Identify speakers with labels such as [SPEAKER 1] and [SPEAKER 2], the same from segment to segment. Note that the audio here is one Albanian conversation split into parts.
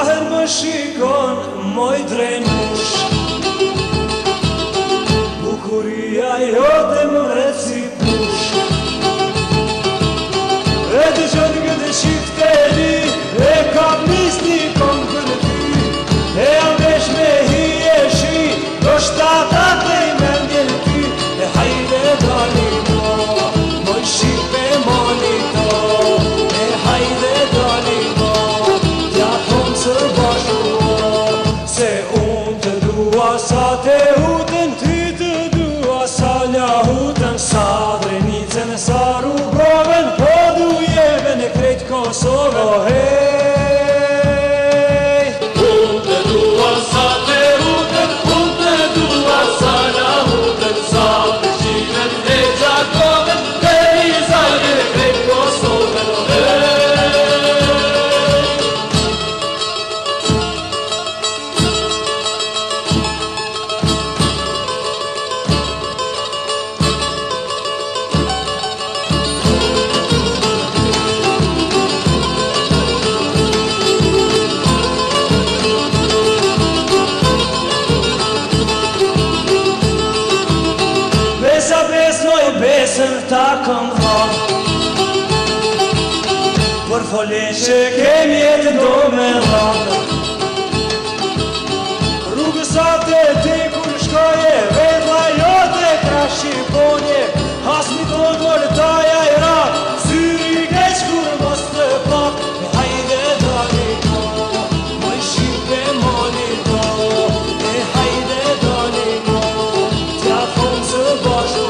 [SPEAKER 1] Saher më shikon, moj drenush Bukuria jote më reci push E të qënë këtë shifteri E kap nisni kom këtë ty E amesh me hi e shi Do shtata të i mendjen ty E hajde dali mo Moj shipe moni to E hajde dali mo Tja thonë së bashku Se unë të dua sa te hutën Ty të dua sa ljahutën Sa drenicën sa rrugoven Po dujeve në krejt Kosovo Hej
[SPEAKER 2] Unë të dua sa te hutën Unë të dua sa ljahutën Sa përshinen e gjakoven Dhe i zajve në krejt Kosoven
[SPEAKER 1] Besën ta këm dha Për folin që kemi jetë do me dha Rrugës atë ti kur shkoje Vedla jote ka shqiponje Hasmi do dërë taja i rap Syri keq kur mos të pap E hajde dali to Moj shqipe moni to E hajde dali to Tja thonë së bashku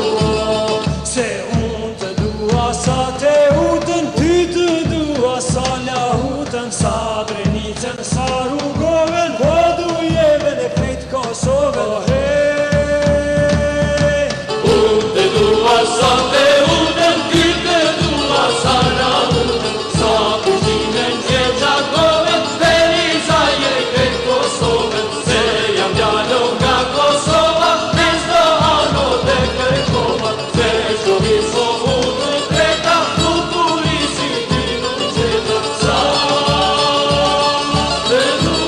[SPEAKER 1] Se unë të dua sa te hutën Ty të dua sa ljahutën Sa drenicën, sa rrugoven Po dujeve në krejt Kosoven Hej
[SPEAKER 2] Unë të dua sa te hutën Ty të dua sa ljahutën Sa përshinen e gjakoven Dhe i zajve në krejt Kosoven Se jam djalo nga Kosova Me zdo ano dhe kërkova Se shko viso hutë kreta Bukurisi ty në qeta Sa te dua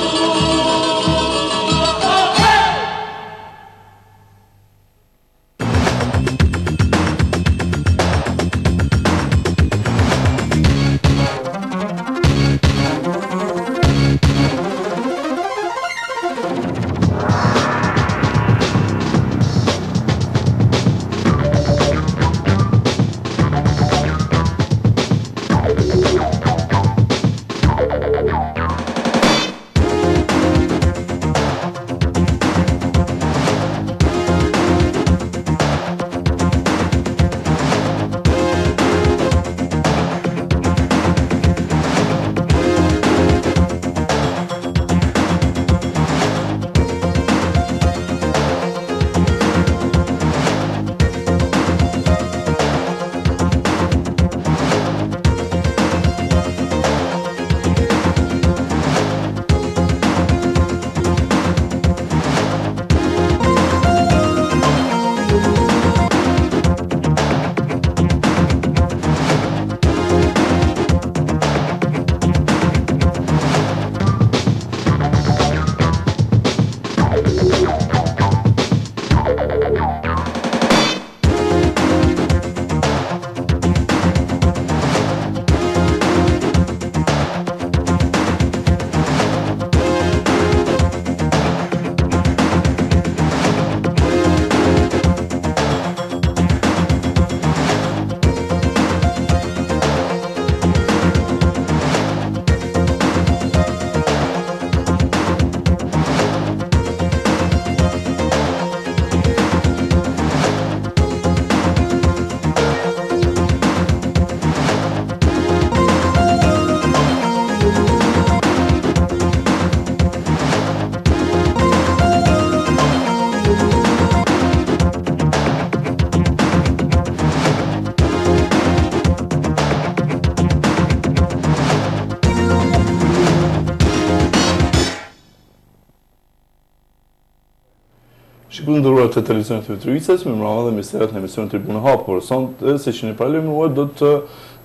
[SPEAKER 3] Shikun ndëruar të televizionit të Mitrovicës, me mbrëma dhe misterat në emisionin Tribune Hapur. Sonte, si që një paralajmëruar, do të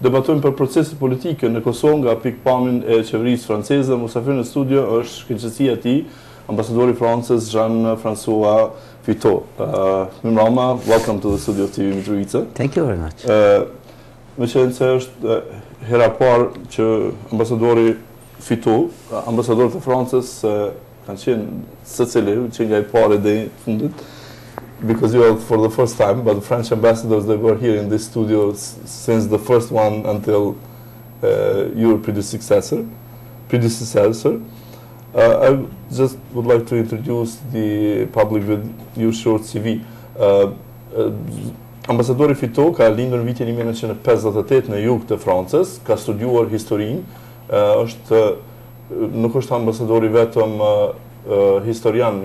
[SPEAKER 3] debatojmë për proceset politike në Kosovë nga pikpamjen e qeverisë franceze. Musafir në studio është shkëlqësia e tij, ambasadori i Francës Francës Fitou. Mirëmbrëma, welcome to the studio of TV Mitrovica.
[SPEAKER 4] Thank you very much.
[SPEAKER 3] Me qenë se është hera parë që ambasadori Fitou, ambasador të Francës, kanë qenë secili që nga I parë deri në fundit. Because you are for the first time, but the French ambassadors, they were here in this studio since the first one until your predecessor. I just would like to introduce the public with your short CV. Ambasadori Fitou ka lindur në vitin 1958 në jug të Francës, ka studiuar historinë, nuk është ambasadori vetëm historian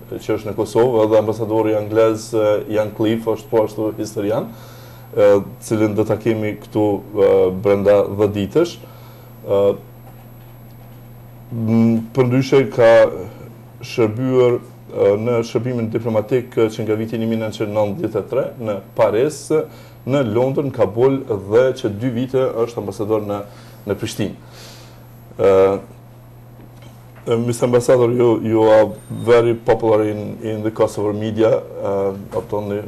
[SPEAKER 3] që është në Kosovë, edhe ambasadori anglez Jan Cliff është po ashtu historian, cilin do ta kemi këtu brenda 10 ditësh. Përndryshe ka shërbyer në shërbimin diplomatik që nga viti 1993 në Paris, në Londër, në Kabul dhe që 2 vite është ambasador në Prishtinë. Mr. Ambassador, you are very popular in the Kosovo media, not only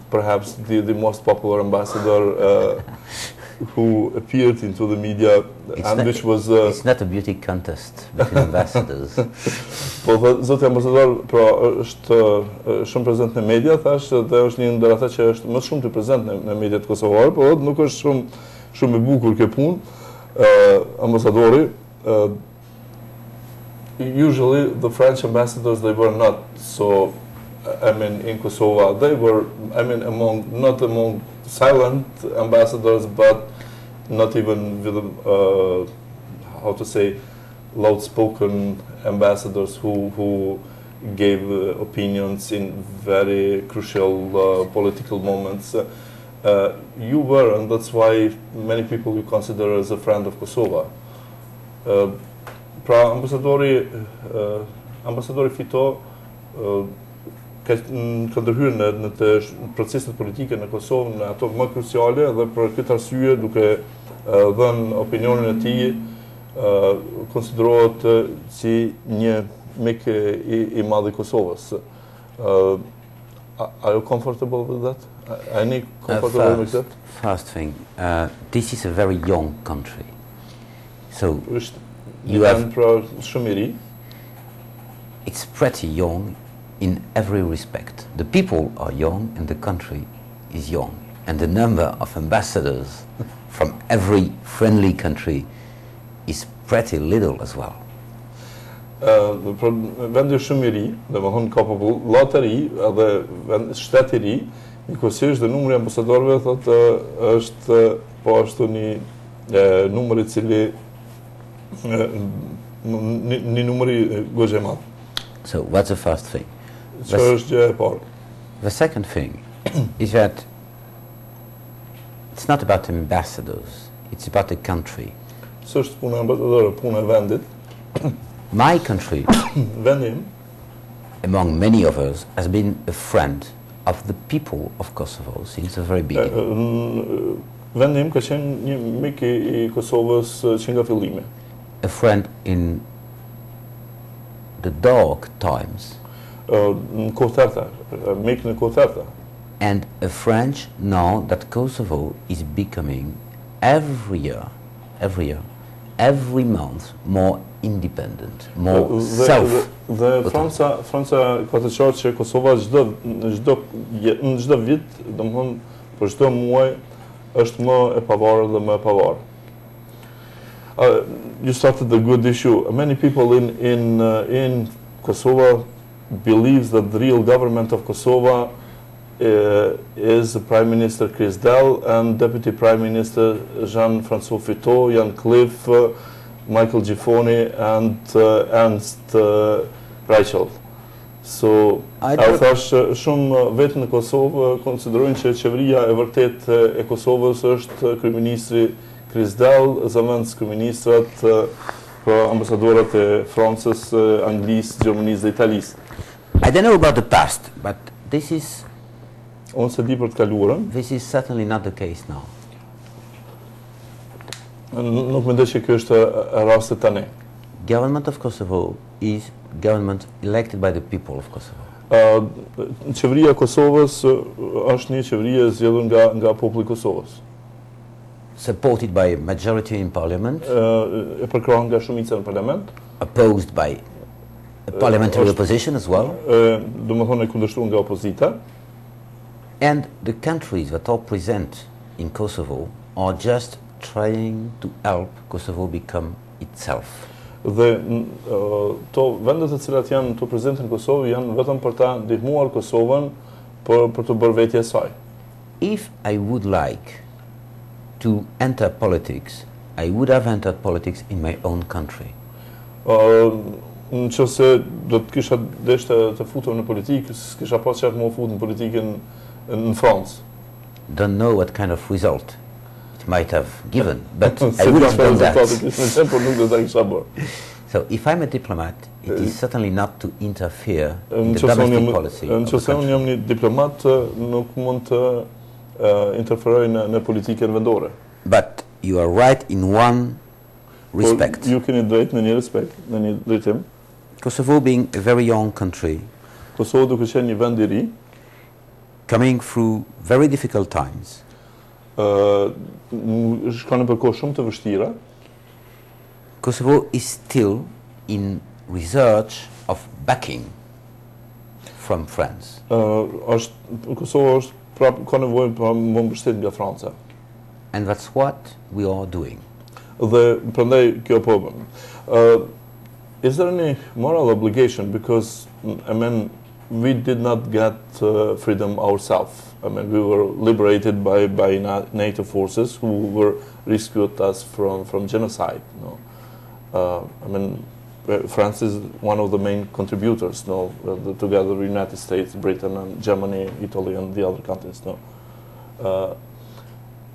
[SPEAKER 3] perhaps the most popular ambassador who appeared into the media, which was...
[SPEAKER 4] It's not a beauty contest between ambassadors.
[SPEAKER 3] Po, zoti ambasador, pra, është shumë prezent në media, thash, dhe është një ndër ata që është më shumë të prezent në mediat kosovare, po nuk është shumë e bukur kjo punë. Ambasadori, usually the French ambassadors, they were not so, in Kosovo, they were, not among silent ambassadors, but not even with, how to say, loud-spoken ambassadors who gave opinions in very crucial political moments. You were, and that's why many people you consider as a friend of Kosovo. Pra, ambasadori Fitou ka ndërhyrë në të proceset politike në Kosovë, në ato më kruciale, dhe për këtë arsye, duke dhënë opinionin e tij, konsiderohet si një mik I madh I Kosovës. Are you comfortable with that? Any comfortable with that?
[SPEAKER 4] First thing, this is a very young country. So you have... It's pretty young in every respect. The people are young and the country is young. And the number of ambassadors from every friendly country is pretty little as well.
[SPEAKER 3] Vendi shumë I ri, dhe më thonë ka popull të ri, edhe shtet I ri, njëkohësisht dhe numri I ambasadorëve thotë është po ashtu një numër I cili një numër I goxha madh.
[SPEAKER 4] So what's the first thing?
[SPEAKER 3] Çfarë është gjëja e parë?
[SPEAKER 4] The second thing is that it's not about ambassadors, it's about the country.
[SPEAKER 3] S'është puna e ambasadorëve, puna e vendit.
[SPEAKER 4] My country,
[SPEAKER 3] Vendim,
[SPEAKER 4] among many others, has been a friend of the people of Kosovo since the very beginning.
[SPEAKER 3] Vendim ka qenë një mik I Kosovës që nga fillimi.
[SPEAKER 4] A friend in the dark times.
[SPEAKER 3] Në kohë të errta, mik në kohë të errta.
[SPEAKER 4] And a friend now that Kosovo is becoming every year, every month more independent, more self.
[SPEAKER 3] Dhe Franca ka të qartë që Kosova në çdo vit, domethënë për çdo muaj është më e pavarur dhe më e pavarur. You started a good issue. Many people in Kosovo believes that the real government of Kosovo is Prime Minister Chris Dell and Deputy Prime Minister Francës Fitou, Jan Cliff, Michael Gifoni and Ernst Reichelt. So, thash shumë vetë në Kosovë konsiderojnë që qeveria e vërtet e Kosovës është kryeministri Chris Dell, zëvendës kryeministrat, ambasadorat e Francës, Anglisë, Gjermanisë dhe Italisë.
[SPEAKER 4] I don't know about the past, but this is...
[SPEAKER 3] Unë se di për të kaluarën.
[SPEAKER 4] This is certainly not the case now.
[SPEAKER 3] Nuk mendoj që kjo është rasti tani.
[SPEAKER 4] Government of Kosovo is government elected by the people of Kosovo.
[SPEAKER 3] Qeveria e Kosovës është një qeveri e zgjedhur nga populli i Kosovës.
[SPEAKER 4] Supported by majority in parliament.
[SPEAKER 3] E përkrahur nga shumica në parlament.
[SPEAKER 4] Opposed by a parliamentary opposition as well.
[SPEAKER 3] Domethënë e kundërshtuar nga opozita.
[SPEAKER 4] And the countries that are present in Kosovo are just trying to help Kosovo become itself.
[SPEAKER 3] Dhe vendet e cilat janë të prezente në Kosovë janë vetëm për ta ndihmuar Kosovën për të bërë vetje e saj.
[SPEAKER 4] If I would like to enter politics, I would have entered politics in my own country.
[SPEAKER 3] Nëse do të kisha deshte të futem në politikë, s'kisha pas çfarë më fut në politikën në Francë.
[SPEAKER 4] Don't know what kind of result it might have given, but I would have done that. So if I'm a diplomat, it is certainly not to interfere in the domestic policy of the
[SPEAKER 3] Nëse unë jam një diplomat, nuk mund të interferoj në politikën vendore.
[SPEAKER 4] But you are right in one respect.
[SPEAKER 3] Ju keni drejt në një respekt, në një drejtim.
[SPEAKER 4] Kosovo being a very young country,
[SPEAKER 3] Kosovo duke qenë një vend i ri,
[SPEAKER 4] coming through very difficult times,
[SPEAKER 3] shkon për kohë shumë të vështira.
[SPEAKER 4] Kosovo is still in research of backing from France.
[SPEAKER 3] Kosovo është prapë ka nevojë për mbështetje nga Franca.
[SPEAKER 4] And that's what we are doing.
[SPEAKER 3] Dhe prandaj kjo po bën. Is there any moral obligation, because I mean we did not get freedom ourselves. I mean we were liberated by NATO forces who were rescued us from genocide. No? I mean France is one of the main contributors. No, together with United States, Britain, and Germany, Italy, and the other countries. No.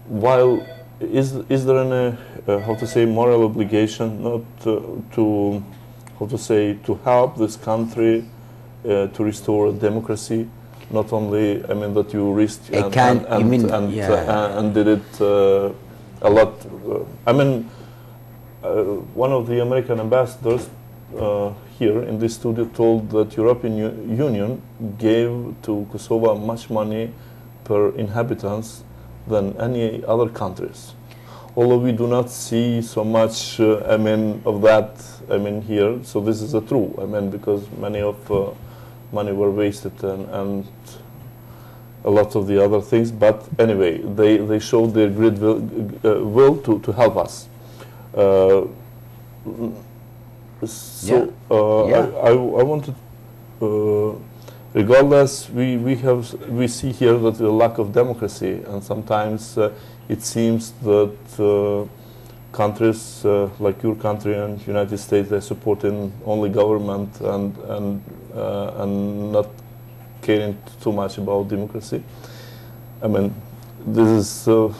[SPEAKER 3] While is there any how to say moral obligation not to how to say to help this country to restore democracy, not only I mean that you risked and did it a lot. I mean one of the American ambassadors here in this studio told that European Union gave to Kosovo much money per inhabitants than any other countries. Although we do not see so much, I mean, of that, I mean, here. So this is true. I mean, because many of money were wasted and a lot of the other things. But anyway, they showed their great will to help us. I wanted. Regardless, we see here that the lack of democracy, and sometimes it seems that countries like your country and United States, they supporting only government and not caring too much about democracy. I mean, this is so.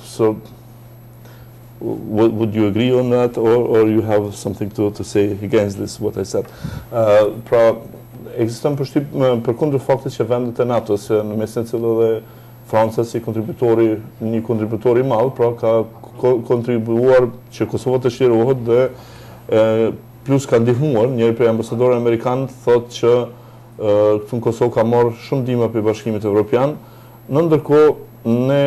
[SPEAKER 3] Would you agree on that, or you have something to say against this? What I said. Ekziston përkundër faktit që vendet e NATO-s në mesin e cilë dhe Franca si një kontributor i madh, pra ka kontribuar që Kosova të çlirohet dhe plus ka ndihmuar. Njëri prej ambasadorëve amerikan thotë që këtu në Kosovë ka marrë shumë ndihmë prej Bashkimit Evropian. Në ndërkohë ne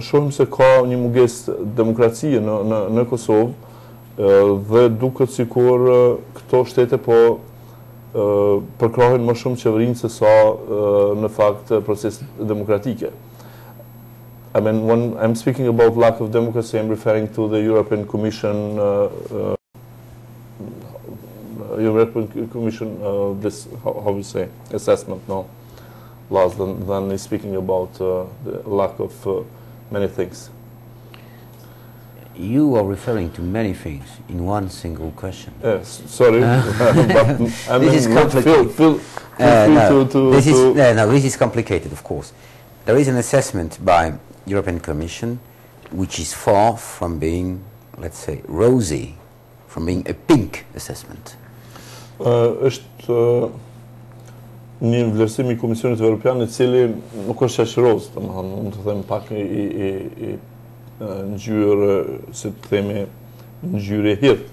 [SPEAKER 3] shohim se ka një mungesë demokracie në Kosovë dhe duket sikur këto shtete po përkrahin më shumë qeverinë se sa në fakt proces demokratike. I mean, when I'm speaking about lack of democracy, I'm referring to the European Commission, this, how we say, assessment, no, laws, than speaking about the lack of many things.
[SPEAKER 4] You are referring to many things in one single question.
[SPEAKER 3] Yes, sorry, but I mean,
[SPEAKER 4] this is complicated.
[SPEAKER 3] Feel free
[SPEAKER 4] this is complicated, of course. There is an assessment by European Commission which is far from being, let's say, rosy, from being a pink assessment.
[SPEAKER 3] Është një vlerësim I Komisionit Evropian I cili nuk është shaqëroz, domethënë mund të them pak I ngjyrë, si të themi, në gjyre hirtë.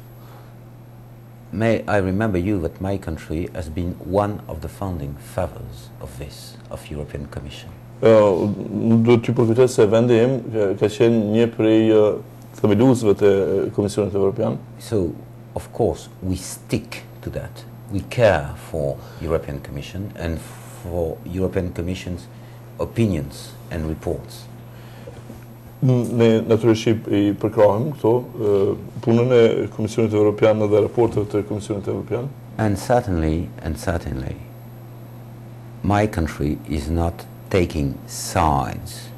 [SPEAKER 4] May I remember you that my country has been one of the founding fathers of this, of European Commission.
[SPEAKER 3] Do t'ju përkujtoj se vendi im ka qenë një prej themeluesve të Komisionit Evropian.
[SPEAKER 4] So, of course, we stick to that. We care for European Commission and for European Commission's opinions and reports.
[SPEAKER 3] Ne natyrisht I përkrahim këto punën e Komisionit Evropian dhe raportet të Komisionit Evropian.
[SPEAKER 4] And certainly, my country is not taking sides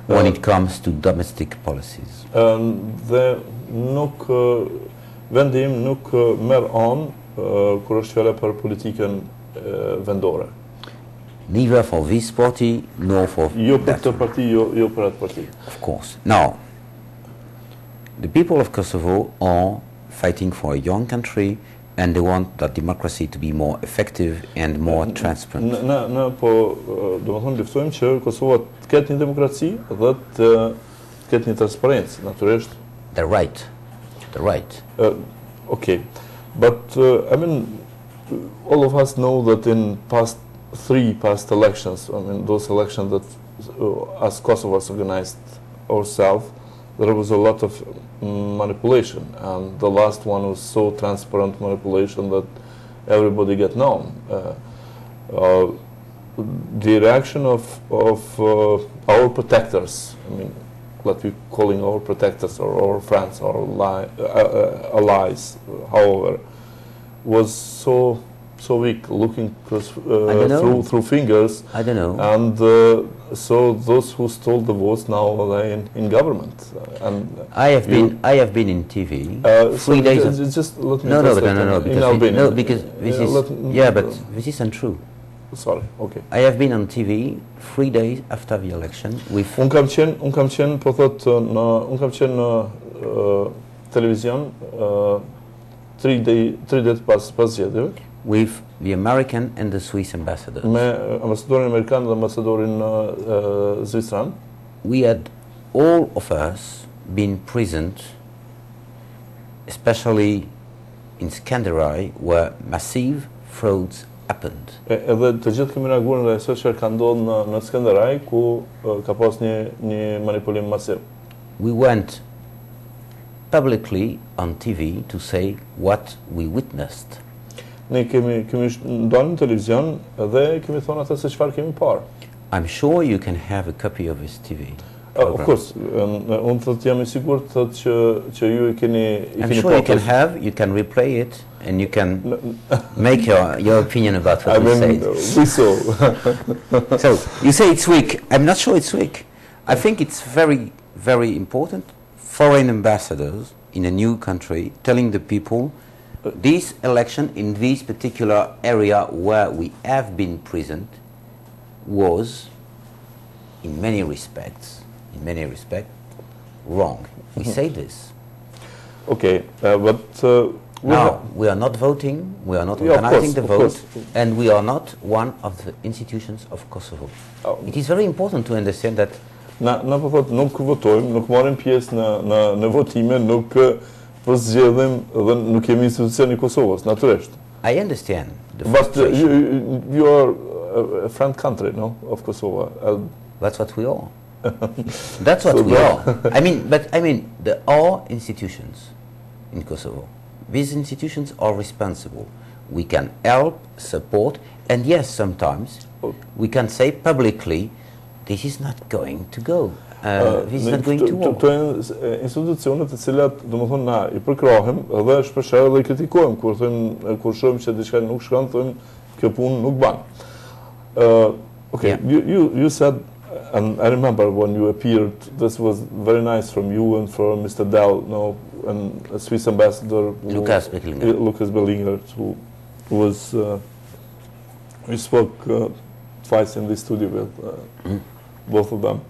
[SPEAKER 4] when it comes to domestic policies.
[SPEAKER 3] Dhe nuk vendi im nuk merr anë kur është fjala për politikën vendore.
[SPEAKER 4] Neither for this party nor for
[SPEAKER 3] Jo për
[SPEAKER 4] that
[SPEAKER 3] këtë
[SPEAKER 4] one.
[SPEAKER 3] parti, jo për atë parti.
[SPEAKER 4] Of course. Now, the people of Kosovo are fighting for a young country and they want that democracy to be more effective and more transparent.
[SPEAKER 3] Ne po domethënë luftojmë që Kosova të ketë një demokraci dhe të ketë një transparencë, natyrisht.
[SPEAKER 4] The right.
[SPEAKER 3] Okay, but I mean, all of us know that in three past elections, I mean, those elections that as Kosovo has organized ourselves, there was a lot of manipulation, and the last one was so transparent manipulation that everybody get known. The reaction of our protectors, I mean, what we calling our protectors or our friends or allies, however, was so weak, looking through fingers.
[SPEAKER 4] I don't know.
[SPEAKER 3] And so those who stole the votes now are in government. And
[SPEAKER 4] I have been in TV 3 days.
[SPEAKER 3] Just let me
[SPEAKER 4] No,
[SPEAKER 3] because
[SPEAKER 4] this is but this is untrue.
[SPEAKER 3] Sorry. Okay.
[SPEAKER 4] I have been on TV 3 days after the election with.
[SPEAKER 3] Un kam qenë po thot un kam qenë në televizion 3 ditë pas zgjedhjeve.
[SPEAKER 4] With the American and the Swiss ambassadors.
[SPEAKER 3] Me ambasadorin amerikan dhe ambasadorin zviceran.
[SPEAKER 4] We had all of us been present, especially in Skanderaj, where massive frauds happened.
[SPEAKER 3] Edhe të gjithë kemi reaguar nga ajo që ka ndodhur në Skanderaj ku ka pas një manipulim masiv.
[SPEAKER 4] We went publicly on TV to say what we witnessed.
[SPEAKER 3] Ne kemi ndonë në televizion dhe kemi thonë atë se çfarë kemi parë.
[SPEAKER 4] I'm sure you can have a copy of this TV.
[SPEAKER 3] Of course, unë thotë jam I sigurt thotë që ju keni
[SPEAKER 4] I'm sure you can replay it and you can make your opinion about what we said.
[SPEAKER 3] We saw.
[SPEAKER 4] So, you say it's weak. I'm not sure it's weak. I think it's very, very important. Foreign ambassadors in a new country telling the people this election in this particular area where we have been present was, in many respects, wrong. We say this.
[SPEAKER 3] Okay, but
[SPEAKER 4] now we are not voting, we are not organizing the vote, and we are not one of the institutions of Kosovo. It is very important to understand that.
[SPEAKER 3] Na po thot nuk votojmë, nuk marrim pjesë në votime, nuk po zgjedhim dhe nuk jemi institucioni I Kosovës, natyrisht.
[SPEAKER 4] I understand the
[SPEAKER 3] But you are a friend country, no, of Kosovo.
[SPEAKER 4] That's what we are. That's what we are. I mean, there are institutions in Kosovo. These institutions are responsible. We can help, support, and yes, sometimes we can say publicly, this is not going to go. This is not going to work.
[SPEAKER 3] Këto institucionet të cilat, domethënë na I përkrahim dhe shpeshherë dhe I kritikojmë kur shohim që diçka nuk shkon, thonë kjo punë nuk ban. Okay, you said, and I remember when you appeared, this was very nice from you and from Mr. Dell, and a Swiss ambassador,
[SPEAKER 4] Lucas
[SPEAKER 3] Bellinger, who was, we spoke twice in the studio with both of them.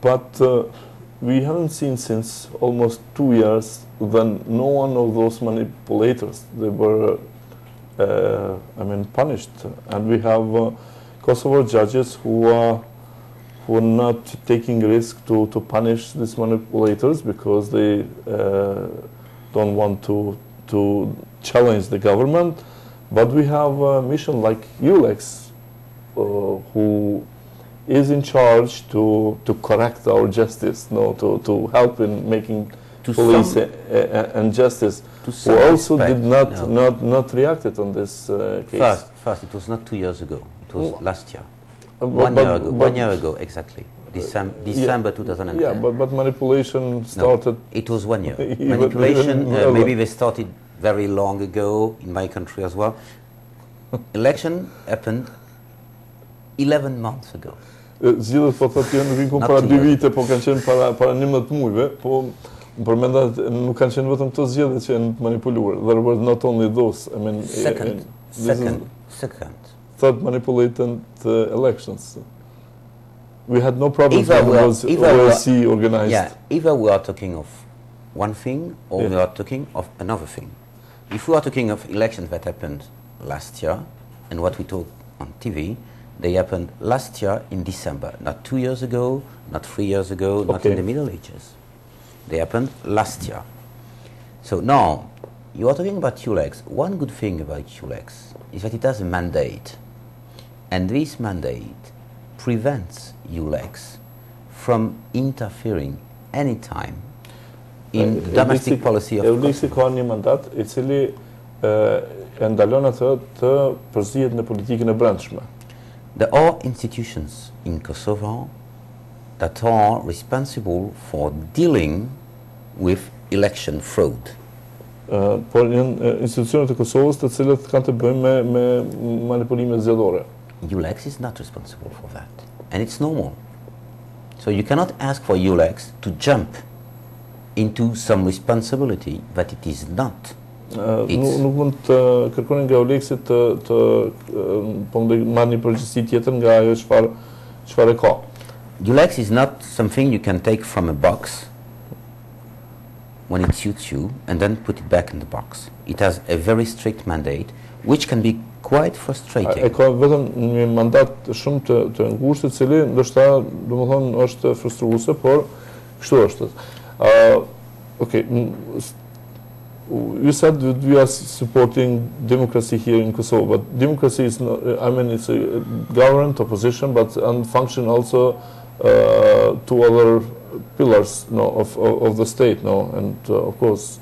[SPEAKER 3] But we haven't seen since almost 2 years then no one of those manipulators, they were punished, and we have Kosovo judges who were not taking risk to punish these manipulators because they don't want to challenge the government. But we have a mission like ULEX, who is in charge to correct our justice, to help in making police and justice, who also did not reacted on this case.
[SPEAKER 4] First, it was not 2 years ago. It was last year. 1 year ago, exactly. December 2010.
[SPEAKER 3] Yeah, but manipulation started.
[SPEAKER 4] No, it was 1 year. Manipulation, maybe they started very long ago in my country as well. Election happened 11 months ago.
[SPEAKER 3] Zgjidhet po thotë janë vinë para 2 vite, po kanë qenë para 11 muajve, po përmendat nuk kanë qenë vetëm këto zgjedhje që janë manipuluar. There were not only those. I mean,
[SPEAKER 4] second.
[SPEAKER 3] Third manipulated elections. We had no problem when it was OSCE organized.
[SPEAKER 4] Yeah, either we are talking of one thing or we are talking of another thing. If we are talking of elections that happened last year, and what we talk on TV, they happened last year in December, not 2 years ago, not 3 years ago, not in the Middle Ages. They happened last year. So now, you are talking about ULEX. One good thing about ULEX is that it has a mandate. And this mandate prevents ULEX from interfering anytime in the domestic policy of
[SPEAKER 3] Kosovo. Ka një mandat I cili e ndalon atë të përzihet në politikën e brendshme.
[SPEAKER 4] There are institutions in Kosovo that are responsible for dealing with election fraud.
[SPEAKER 3] Por janë institucionet e Kosovës të cilët kanë të bëjnë me manipulime zgjedhore.
[SPEAKER 4] ULEX is not responsible for that, and it's normal. So you cannot ask for ULEX to jump into some responsibility that it is not.
[SPEAKER 3] Nuk mund të kërkoni nga ULEX-it të marrë një përgjegjësi tjetër nga ajo çfarë ka.
[SPEAKER 4] ULEX is not something you can take from a box when it suits you and then put it back in the box. It has a very strict mandate, which can be quite frustrating.
[SPEAKER 3] Ka vetëm një mandat shumë të ngushtë, I cili ndoshta domethënë është frustruese, por kështu është. Okay, you said that we are supporting democracy here in Kosovo, but democracy is not, I mean, it's a government, opposition, but and function also two other pillars of the state, and of course,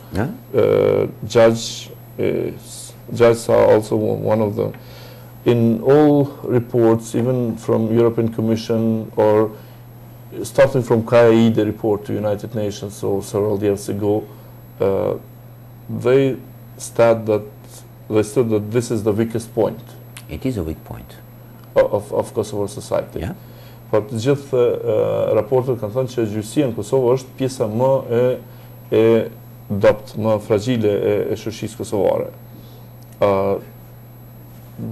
[SPEAKER 3] judges are also one of them. In all reports, even from European Commission or starting from KAI, the report to United Nations, so several years ago, they said that this is the weakest point.
[SPEAKER 4] It is a weak point
[SPEAKER 3] of Kosovo society.
[SPEAKER 4] Yeah.
[SPEAKER 3] Por të gjithë raportet kanë thënë që gjyqësia në Kosovë është pjesa më e dopt, më fragjile e shoqërisë kosovare.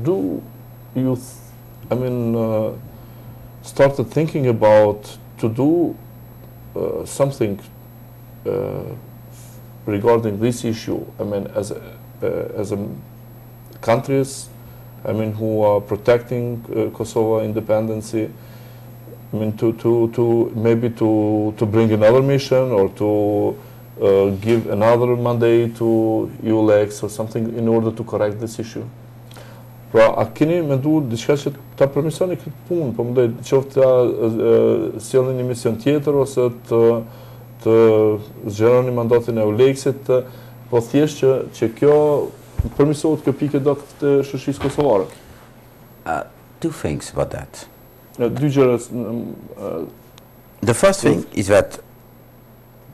[SPEAKER 3] Do you, started thinking about to do something regarding this issue? I mean, as a countries, who are protecting Kosovo independence. I mean, to maybe to bring another mission or to give another mandate to ULEX or something in order to correct this issue. Pra, a keni menduar diçka që ta përmirësoni këtë punë, po mendoj qoftë ta sjellni një mision tjetër ose të zgjeroni mandatin e ULEX-it, po thjesht që kjo përmirësohet kjo pikë dokt të shoqërisë kosovare.
[SPEAKER 4] Two things about that.
[SPEAKER 3] The
[SPEAKER 4] first thing is that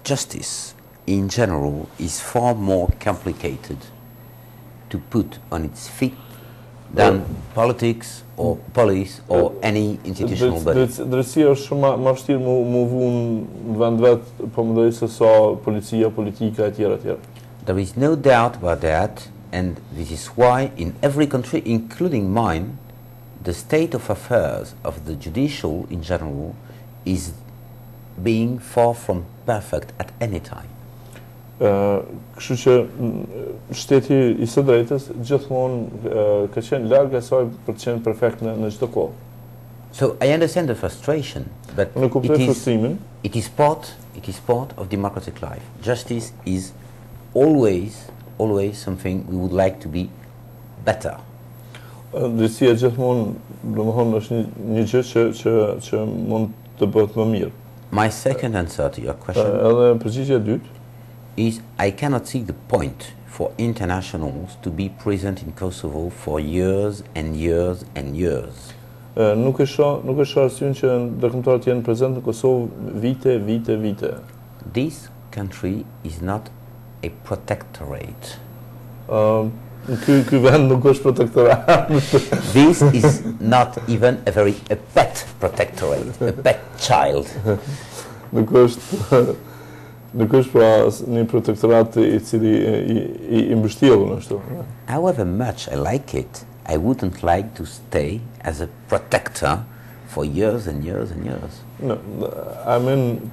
[SPEAKER 4] justice in general is far more complicated to put on its feet than politics or police or any institutional body.
[SPEAKER 3] Drejtësia është shumë më vështirë mu vunë në vend vetë, po mendoj se sa policia, politika etj.
[SPEAKER 4] There is no doubt about that, and this is why in every country, including mine, the state of affairs of the judicial in general is being far from perfect at any time.
[SPEAKER 3] Kështu që shteti I së drejtës gjithmonë ka qenë larg asaj për të qenë perfekt në çdo kohë.
[SPEAKER 4] So I understand the frustration, but it is part of democratic life. Justice is always something we would like to be better.
[SPEAKER 3] Drejtësia gjithmonë, domethënë është një gjë që mund të bëhet më mirë.
[SPEAKER 4] My second answer to your question
[SPEAKER 3] Edhe përgjigjja e dytë
[SPEAKER 4] is I cannot see the point for internationals to be present in Kosovo for years and years and years.
[SPEAKER 3] Nuk e shoh arsyeën që ndërkombëtarët jenë prezent në Kosovë vite.
[SPEAKER 4] This country is not a protectorate.
[SPEAKER 3] Ky vend nuk është protektorat.
[SPEAKER 4] This is not even a pet protectorate, a pet child.
[SPEAKER 3] Nuk është pra një protektorat I cili I mbështjellën ashtu.
[SPEAKER 4] However much I like it, I wouldn't like to stay as a protector for years and years and years.
[SPEAKER 3] No, I mean,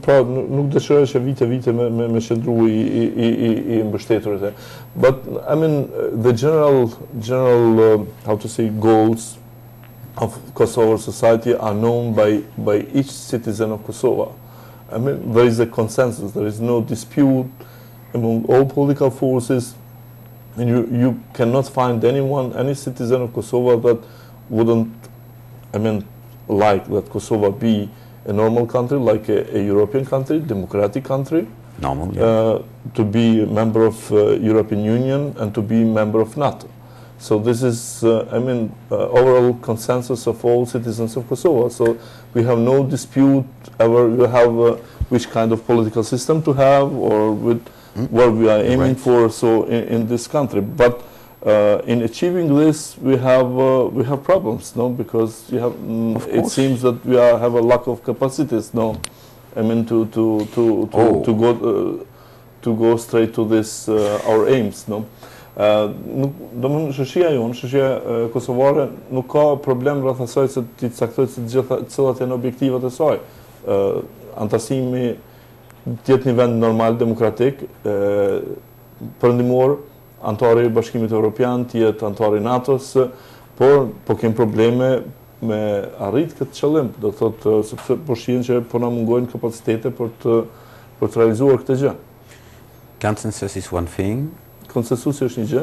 [SPEAKER 3] pra nuk dëshiroj që vite me qëndru I mbështeturit. But I mean the general how to say goals of Kosovo society are known by each citizen of Kosovo. I mean there is a consensus, there is no dispute among all political forces, and you cannot find any citizen of Kosovo that wouldn't like that Kosovo be a normal country, like a European country, democratic country,
[SPEAKER 4] normal, yeah.
[SPEAKER 3] To be a member of European Union and to be a member of NATO. So this is, overall consensus of all citizens of Kosovo. So we have no dispute ever. We have which kind of political system to have or with what we are aiming for. So in this country, but in achieving this, we have problems, no? Because you have it seems that we have a lack of capacities, no? I mean to go straight to this our aims, no? Domethënë shoqëria kosovare nuk ka problem rreth asaj se ti caktojë se cilat janë objektivat e saj. Antasimi të jetë një vend normal demokratik, perëndimor, antari I Bashkimit Evropian, të jetë antari NATO-s, por kemë probleme me arrit këtë qëllim, do thotë sepse po shihen që po na mungojnë kapacitete për të realizuar këtë gjë.
[SPEAKER 4] Consensus is one thing.
[SPEAKER 3] Konsensusi është një gjë.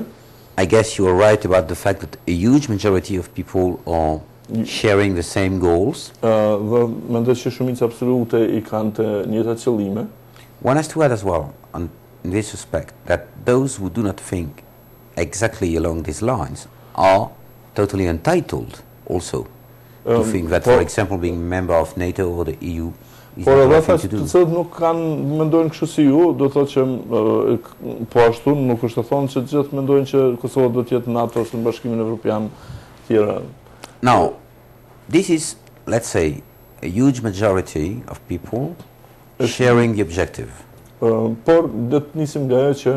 [SPEAKER 4] I guess you are right about the fact that a huge majority of people are sharing the same goals.
[SPEAKER 3] Dhe mendoj që shumica absolute I kanë të njëjtat qëllime.
[SPEAKER 4] One has to add as well, in this respect, that those who do not think exactly along these lines are totally entitled also to think that, for example, being a member of NATO or the EU is not the right thing to do.
[SPEAKER 3] Por edhe nuk mendojnë kështu si ju, do thotë që po ashtu nuk është të thonë që gjithë mendojnë që Kosova do të jetë në NATO ose në Bashkimin Evropian tjera.
[SPEAKER 4] Now, this is, let's say, a huge majority of people sharing the objective.
[SPEAKER 3] Por do të nisim nga ajo që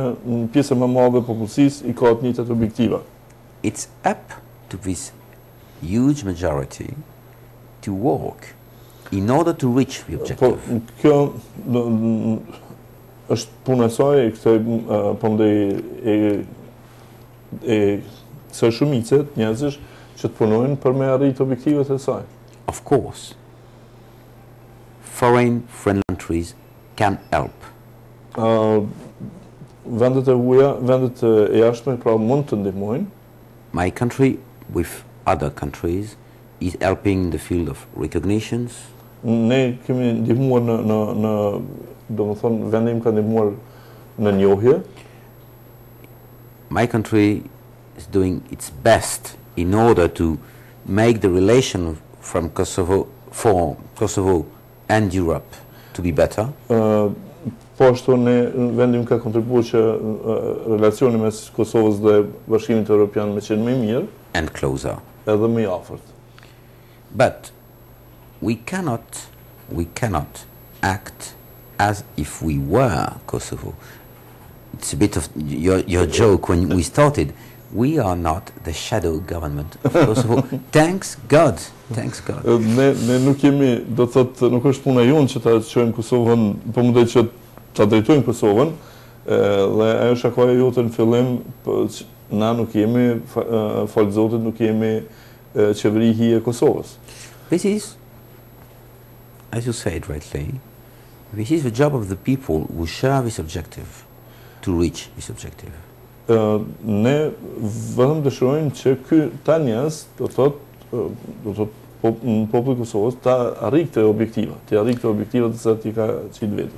[SPEAKER 3] pjesa më e madhe e popullsisë I ka të njëjtat objektiva.
[SPEAKER 4] It's up to this huge majority to work in order to reach the objective.
[SPEAKER 3] Kjo është puna e saj e kësaj kësaj shumice të njerëzish që të punojnë për me arrit objektivat e saj.
[SPEAKER 4] Of course, foreign friendly countries can help.
[SPEAKER 3] Vendet e huaja, vendet e jashtme pra mund të ndihmojnë.
[SPEAKER 4] My country with other countries is helping in the field of recognitions.
[SPEAKER 3] Ne kemi ndihmuar në domethënë vendi im ka ndihmuar në njohje.
[SPEAKER 4] My country is doing its best in order to make the relation from Kosovo and Europe to be better.
[SPEAKER 3] Po ashtu vendi im ka kontribuar që relacioni mes Kosovës dhe Bashkimit Evropian me qenë më I mirë
[SPEAKER 4] and closer.
[SPEAKER 3] Edhe më I afërt.
[SPEAKER 4] But we cannot act as if we were Kosovo. It's a bit of your joke when we started. We are not the shadow government of Kosovo. Thanks God. Thanks God.
[SPEAKER 3] Ne nuk jemi, do të thotë, nuk është puna jonë që ta çojmë Kosovën, po mundej që ta drejtojmë Kosovën, dhe ajo shakaja jote në fillim, na nuk jemi, falë Zotit, nuk jemi qeveri e Kosovës.
[SPEAKER 4] This is, as you said rightly, this is the job of the people who share this objective to reach this objective.
[SPEAKER 3] Ne vetëm dëshirojmë që ta njerëz, do thot populli i Kosovës ta arrijë këto objektiva, të arrijë këto objektiva të cilat i ka qitë vetë.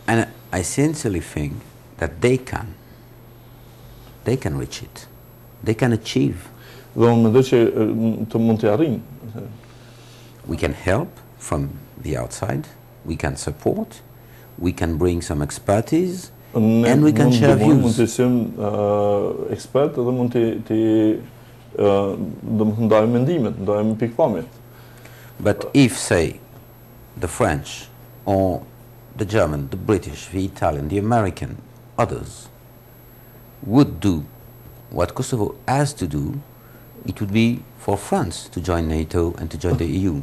[SPEAKER 4] And I sincerely think that they can reach it. They can achieve.
[SPEAKER 3] Dhe unë mendoj që të mund të arrijnë.
[SPEAKER 4] We can help from the outside, we can support, we can bring some expertise, and we can share views.
[SPEAKER 3] Mund të sim ekspert dhe mund të ndajmë mendimet, ndajmë pikpamjet.
[SPEAKER 4] But if, say, the French or the German, the British, the Italian, the American, others would do what Kosovo has to do, it would be for France to join NATO and to join the EU,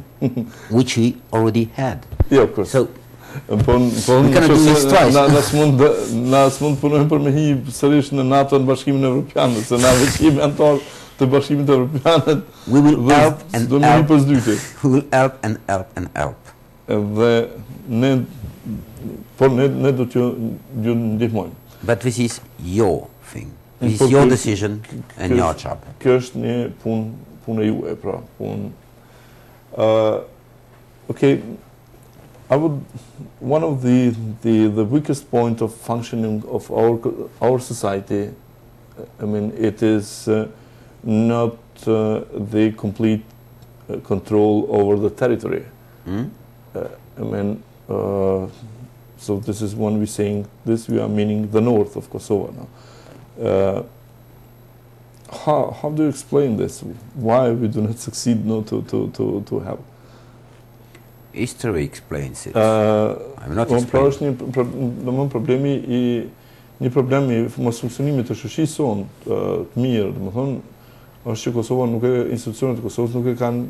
[SPEAKER 4] which we already had.
[SPEAKER 3] Yeah, of course.
[SPEAKER 4] So
[SPEAKER 3] we cannot
[SPEAKER 4] do this twice.
[SPEAKER 3] Na s'mund punojmë për me hi sërish në NATO, në Bashkimin Evropian, se na veç jemi antar të Bashkimit Evropian.
[SPEAKER 4] We will help and help. We will help and help and help.
[SPEAKER 3] Dhe ne do t'ju ndihmojmë.
[SPEAKER 4] But this is your thing. This is your decision and your job.
[SPEAKER 3] Kjo është një punë e juaj, pra, punë. Okay, one of the weakest point of functioning of our society, I mean, it is not the complete control over the territory. I mean, so this is when we're saying this, we are meaning the north of Kosovo now. How do you explain this? Why we do not succeed to have?
[SPEAKER 4] History explains it. I'm not explaining.
[SPEAKER 3] Një problem i mos funksionimit të shoqërisë sonë të mirë, domethënë, është që Kosova nuk institucionet e Kosovës nuk e kanë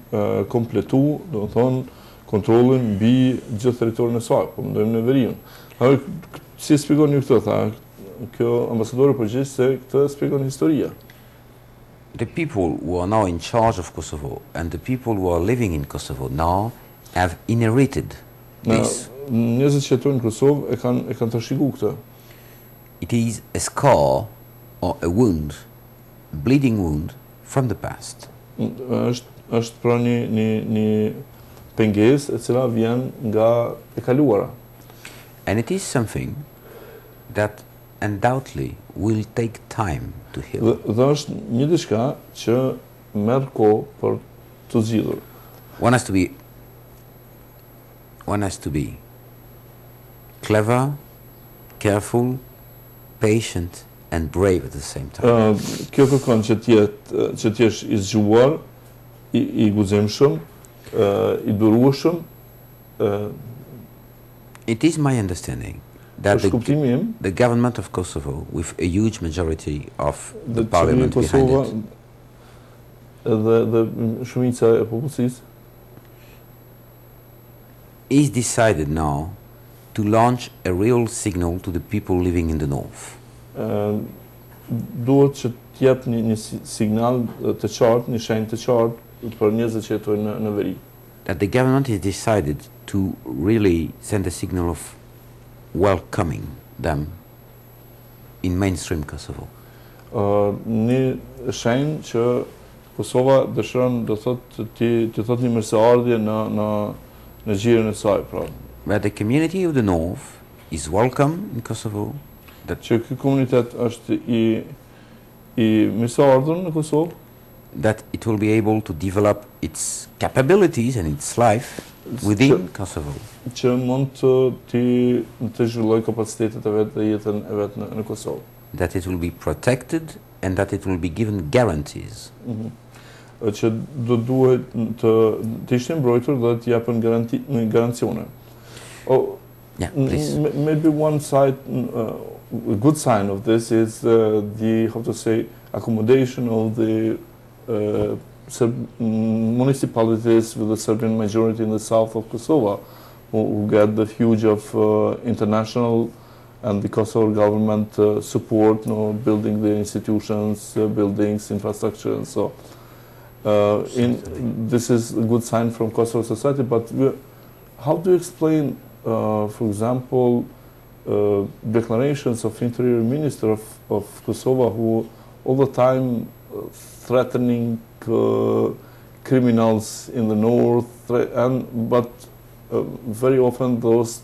[SPEAKER 3] kompletu, domethënë, kontrollin mbi gjithë territorin e saj, po mendojmë në veriun. Si e shpjegon ju këtë, tha, kjo ambasadori përgjigj se këtë shpjegon historia.
[SPEAKER 4] The people who are now in charge of Kosovo and the people who are living in Kosovo now have inherited this.
[SPEAKER 3] Njerëzit që jetojnë në Kosovë e kanë trashëguar këtë.
[SPEAKER 4] It is a scar or a wound, a bleeding wound from the past.
[SPEAKER 3] Është pra një pengesë e cila vjen nga e kaluara.
[SPEAKER 4] And it is something that undoubtedly will take time to heal.
[SPEAKER 3] Dhe është një diçka që merr kohë për të zgjidhur.
[SPEAKER 4] One has to be clever, careful, patient and brave at the same time.
[SPEAKER 3] Kjo kërkon që t'jesh i zgjuar, i guximshëm, i durueshëm.
[SPEAKER 4] It is my understanding that the government of Kosovo, with a huge majority of the parliament behind it,
[SPEAKER 3] dhe shumica e popullsisë,
[SPEAKER 4] is decided now to launch a real signal to the people living in the north.
[SPEAKER 3] Duhet që t'jep një signal të qartë, një shenjë të qartë për njerëzit që jetojnë në veri.
[SPEAKER 4] That the government has decided to really send a signal of welcoming them in mainstream Kosovo.
[SPEAKER 3] Një shenjë që Kosova dëshiron të thotë një mirëseardhje në gjirin e saj, pra.
[SPEAKER 4] Where the community of the north is welcome in Kosovo.
[SPEAKER 3] Që ky komunitet është i mirëseardhur në Kosovë.
[SPEAKER 4] That it will be able to develop its capabilities and its life within Kosovo.
[SPEAKER 3] Që mund të zhvillojë kapacitetet e vet dhe jetën e vet në Kosovë.
[SPEAKER 4] That it will be protected and that it will be given guarantees.
[SPEAKER 3] Që duhet të ishte mbrojtur dhe të japën garancione.
[SPEAKER 4] Yeah, please.
[SPEAKER 3] Maybe one side, a good sign of this is the, how to say, accommodation of the municipalities with the Serbian majority in the south of Kosovo, who get the huge of international and the Kosovo government support, building the institutions, buildings, infrastructure, and so. This is a good sign from Kosovo society, but how do you explain, for example, declarations of Interior Minister of Kosovo who all the time threatening criminals in the north, but very often those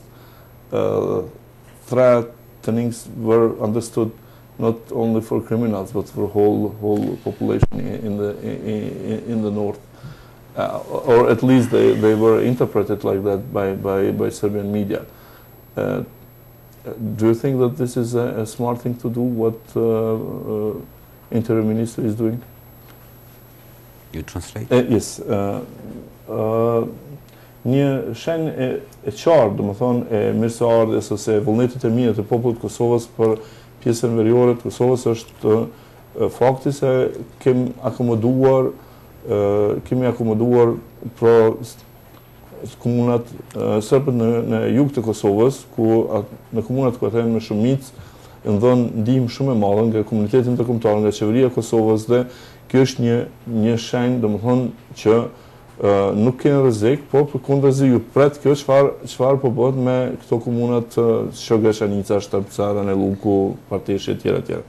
[SPEAKER 3] threatenings were understood not only for criminals but for whole population in the north, or at least they were interpreted like that by Serbian media. Do you think that this is a smart thing to do? What Interior Minister is doing?
[SPEAKER 4] You translate?
[SPEAKER 3] Yes. Një shenjë e qartë, domethënë e mirëseardhjes ose vullnetit e mirë të popullit të Kosovës për pjesën veriore të Kosovës është fakti se kemi akomoduar komunat serbët në jug të Kosovës, ku në komunat ku atë me shumicë ndon ndihmë shumë e madhe nga komuniteti ndërkombëtar, nga qeveria e Kosovës, dhe kjo është një shenjë, domethënë, që nuk keni rrezik, po përkundrazi ju pret kjo çfarë po bëhet me këto komunat Shoga, Shanica, Shtëpca, Raneluku, Parteshi etj.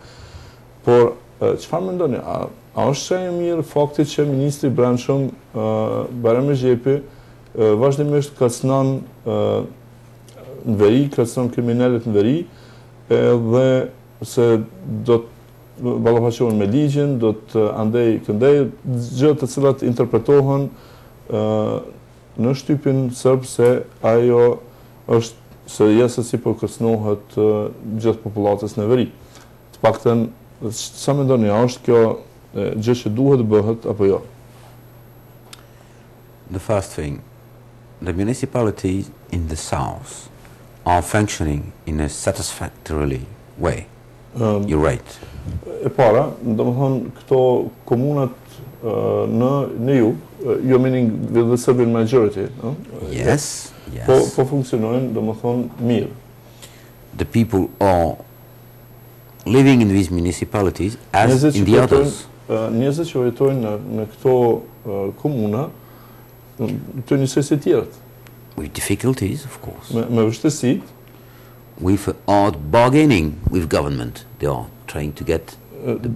[SPEAKER 3] Por çfarë mendoni? A është shenjë mirë fakti që ministri i Brendshëm Bayram Xhepi vazhdimisht kërcënon në veri, kërcënon kriminalet në veri, dhe se do të ballafaqohen me ligjin, do të andej këndej gjë të cilat interpretohen në shtypin serb se ajo është se jashtësi po kërcënohet gjithë popullatës në veri. Të paktën, sa mendoni, a është kjo gjë që duhet bëhet apo jo?
[SPEAKER 4] The first thing, the municipalities in the south are functioning in a satisfactory way. You're right.
[SPEAKER 3] E para, domethënë këto komunat në jug, you're meaning with the Serbian majority, no?
[SPEAKER 4] Yes, yes.
[SPEAKER 3] Po funksionojnë, domethënë, mirë.
[SPEAKER 4] The people are living in these municipalities as in the others.
[SPEAKER 3] Njerëzit që jetojnë në këto komuna, të njësoj tjerët.
[SPEAKER 4] With difficulties, of course.
[SPEAKER 3] Me vështirësi.
[SPEAKER 4] With hard bargaining with government. They are trying to get the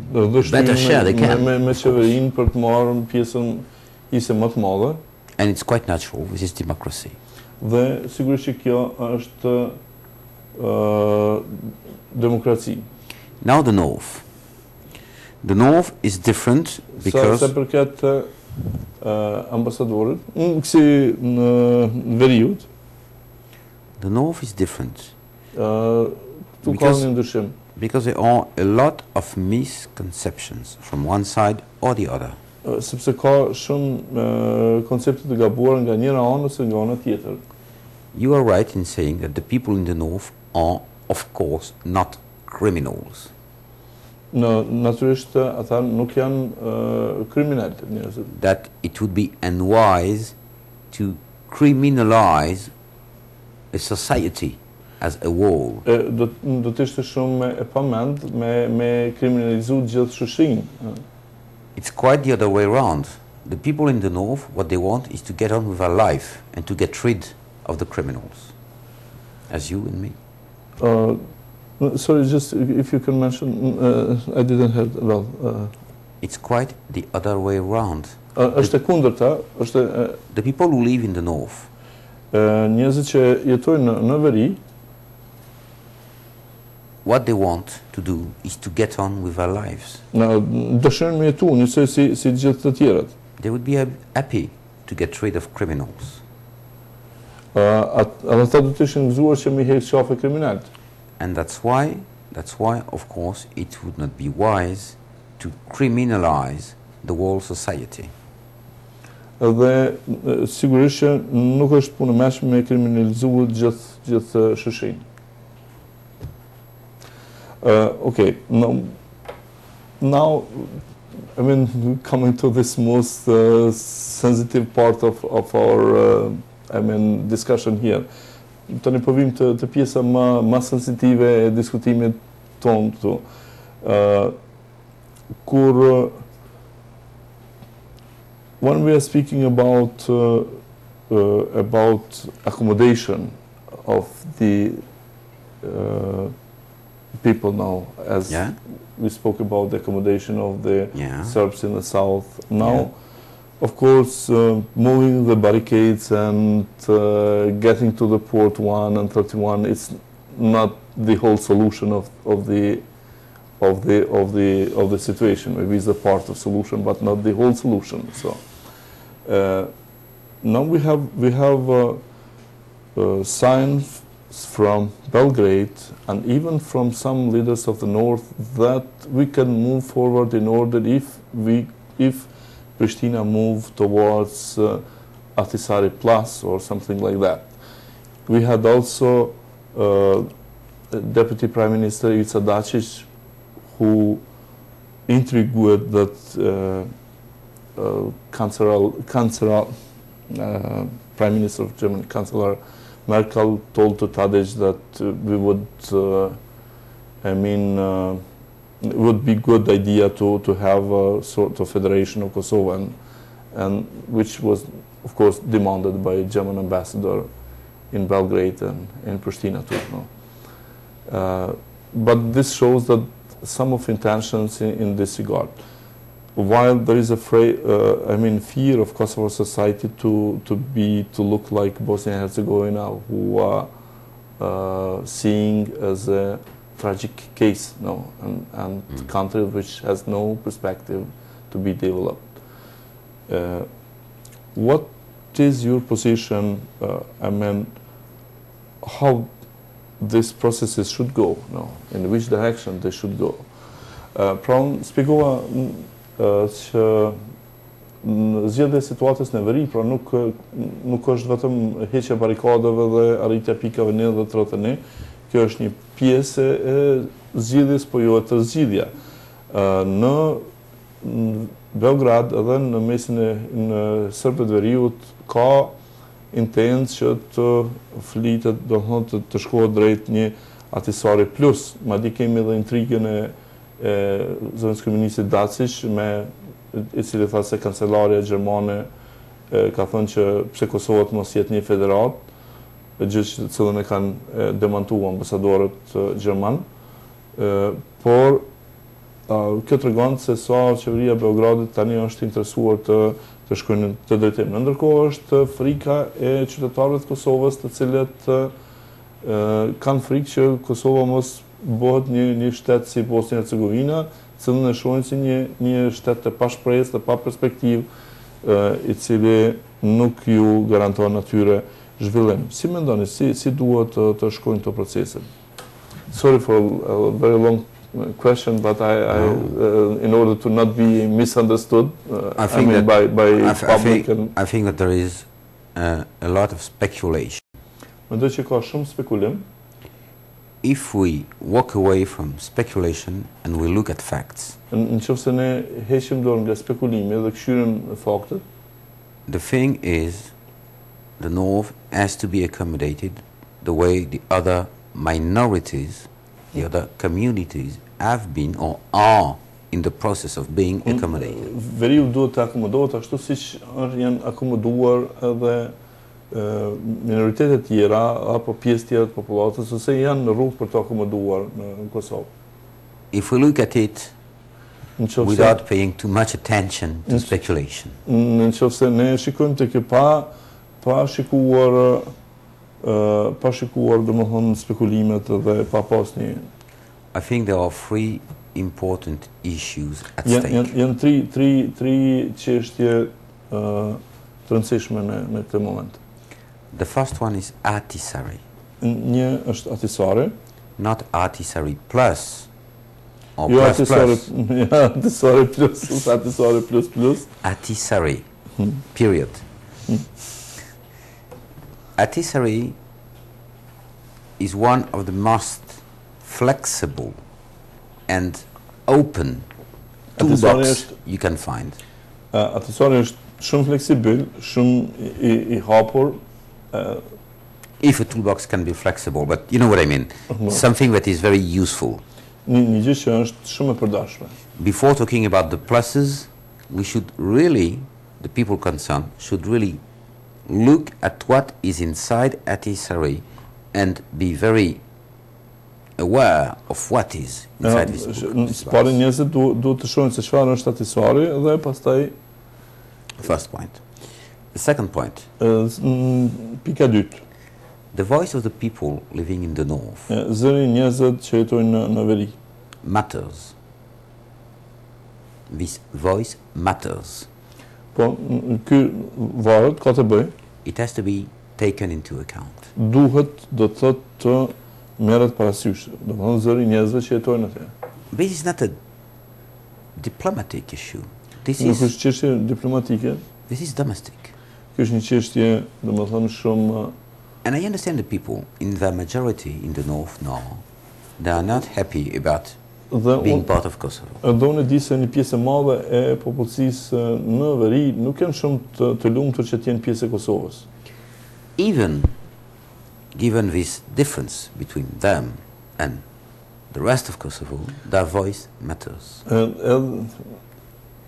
[SPEAKER 4] better share they can.
[SPEAKER 3] Me qeverinë për të marrë pjesën ise më të madhe.
[SPEAKER 4] And it's quite natural, this is democracy.
[SPEAKER 3] Dhe sigurisht që kjo është demokraci.
[SPEAKER 4] Now the north. The north is different because...
[SPEAKER 3] Sa përket ambasadorit, kësi në veriut.
[SPEAKER 4] The north is different.
[SPEAKER 3] Tu ka një ndryshim.
[SPEAKER 4] Because there are a lot of misconceptions from one side or the other.
[SPEAKER 3] Sepse ka shumë koncepte të gabuar nga njëra anë ose nga ana tjetër.
[SPEAKER 4] You are right in saying that the people in the north are, of course, not criminals.
[SPEAKER 3] Natyrisht ata nuk janë kriminalë njerëzit.
[SPEAKER 4] That it would be unwise to criminalize a society as a whole.
[SPEAKER 3] Do të ishte shumë e pamend me kriminalizu gjithë shoqërinë.
[SPEAKER 4] It's quite the other way around. The people in the north, what they want is to get on with their life and to get rid of the criminals, as you and me.
[SPEAKER 3] Sorry, just if you can mention, I didn't have, well...
[SPEAKER 4] It's quite the other way around.
[SPEAKER 3] Është e kundërta, është...
[SPEAKER 4] The people who live in the north.
[SPEAKER 3] Njerëzit që jetojnë në veri,
[SPEAKER 4] what they want to do is to get on with their lives.
[SPEAKER 3] Dëshirojnë me jetu njësoj si gjithë të tjerët.
[SPEAKER 4] They would be happy to get rid of criminals.
[SPEAKER 3] Ata do të ishin gëzuar që me heqë qafë kriminalët.
[SPEAKER 4] And that's why, of course, it would not be wise to criminalize the whole society.
[SPEAKER 3] Dhe sigurisht që nuk është punë e mëshme me kriminalizu gjithë shoqërinë. Okay, now, I mean, coming to this most sensitive part of our, discussion here. Tani po vim të pjesa më sensitive e diskutimit tonë këtu. Kur when we are speaking about accommodation of the people now, as we spoke about the accommodation of the Serbs in the south. Now, of course, moving the barricades and getting to the port 1 and 31, it's not the whole solution of the situation. Maybe it's a part of solution, but not the whole solution. So now we have signs from Belgrade and even from some leaders of the north that we can move forward in order if Pristina move towards Ahtisaari Plus or something like that. We had also Deputy Prime Minister Ivica Dačić, who intrigued with that Prime Minister of Germany, Chancellor Merkel, told to Tadić that we would, it would be good idea to have a sort of federation of Kosovo, and which was, of course, demanded by German ambassador in Belgrade and in Pristina too. No? But this shows that some of intentions in this regard. While there is a fear of Kosovo society to look like Bosnia and Herzegovina, who are seeing as a tragic case, no, and country which has no perspective to be developed. What is your position? How these processes should go, no? In which direction they should go? Pra shpjegova që zgjedhja e situatës në veri, pra nuk është vetëm heqja barikadave dhe arritja pikave 1 dhe 31. Kjo është një pjesë e zgjidhjes, po jo e të zgjidhja. Në Beograd edhe në mesin e Serbëve të Veriut ka intencë që të flitet, do të shkohet drejt një Ahtisaari Plus. Madje kemi edhe intrigën e zëvendës kryeministit Dačić, i cili tha se kancelarja gjermane ka thënë që pse Kosova të mos jetë një federat, gjë që cilën e kanë demantuar ambasadorët gjerman, por kjo tregon se sa qeveria e Beogradit tani është interesuar të shkojnë të drejtim. Ndërkohë është frika e qytetarëve të Kosovës, të cilët kanë frikë që Kosova mos bëhet një shtet si Bosnia e Hercegovina, cilën e shohin si një shtet të pashpresë, të pa perspektivë, i cili nuk ju garanton atyre zhvillim. Si mendoni, si duhet të shkojnë këto procese? Sorry for a very long question, but in order to not be misunderstood, by public.
[SPEAKER 4] I think that there is a lot of speculation.
[SPEAKER 3] Mendoj që ka shumë spekulim.
[SPEAKER 4] If we walk away from speculation and we look at facts,
[SPEAKER 3] nëse ne heqim dorë nga spekulimi dhe këshyrim faktet,
[SPEAKER 4] the thing is the North has to be accommodated the way the other minorities, the other communities have been or are in the process of being accommodated.
[SPEAKER 3] Veriu duhet të akomodohet ashtu siç janë akomoduar edhe minoritetet tjera apo pjesë tjera të popullatës, ose janë në rrugë për të akomoduar në Kosovë.
[SPEAKER 4] If we look at it without paying too much attention to speculation.
[SPEAKER 3] Nëse ne shikojmë tek kjo pa shikuar domethënë spekulimet dhe pa pas një.
[SPEAKER 4] I think there are 3 important issues at stake.
[SPEAKER 3] Janë tri çështje të rëndësishme në këtë moment.
[SPEAKER 4] The first one is Ahtisaari.
[SPEAKER 3] Një është Ahtisaari.
[SPEAKER 4] Not Ahtisaari Plus. Or
[SPEAKER 3] jo,
[SPEAKER 4] plus plus.
[SPEAKER 3] Ahtisaari Plus, Ahtisaari Plus.
[SPEAKER 4] Ahtisaari, period. Ahtisaari is one of the most flexible and open toolbox you can find.
[SPEAKER 3] Ahtisaari është shumë fleksibil, shumë i hapur.
[SPEAKER 4] If a toolbox can be flexible, but you know what I mean. Something that is very useful.
[SPEAKER 3] Një gjë që është shumë e përdorshme.
[SPEAKER 4] Before talking about the pluses, we should really the people concerned should really look at what is inside Ahtisaari and be very aware of what is inside this book.
[SPEAKER 3] Pari njerëzit duhet të shohin se çfarë është Ahtisaari dhe pastaj
[SPEAKER 4] First point. The second point.
[SPEAKER 3] Pika e dytë.
[SPEAKER 4] The voice of the people living in the north
[SPEAKER 3] Zëri i njerëzve që jetojnë në veri
[SPEAKER 4] matters. This voice matters.
[SPEAKER 3] Po ky varet ka të bëj.
[SPEAKER 4] It has to be taken into account.
[SPEAKER 3] Duhet do të thotë të merret parasysh. Domethënë zëri i njerëzve që jetojnë atje.
[SPEAKER 4] This is not a diplomatic issue. This
[SPEAKER 3] Nuk
[SPEAKER 4] is
[SPEAKER 3] është çështje diplomatike.
[SPEAKER 4] domestic.
[SPEAKER 3] Kjo është një çështje domethënë shumë
[SPEAKER 4] And I understand the people in the majority in the north now. They are not happy about being part of Kosovo.
[SPEAKER 3] Dhe unë di se një pjesë e madhe e popullsisë në veri nuk janë shumë të lumtur që të jenë pjesë e Kosovës.
[SPEAKER 4] Even given this difference between them and the rest of Kosovo, their voice matters.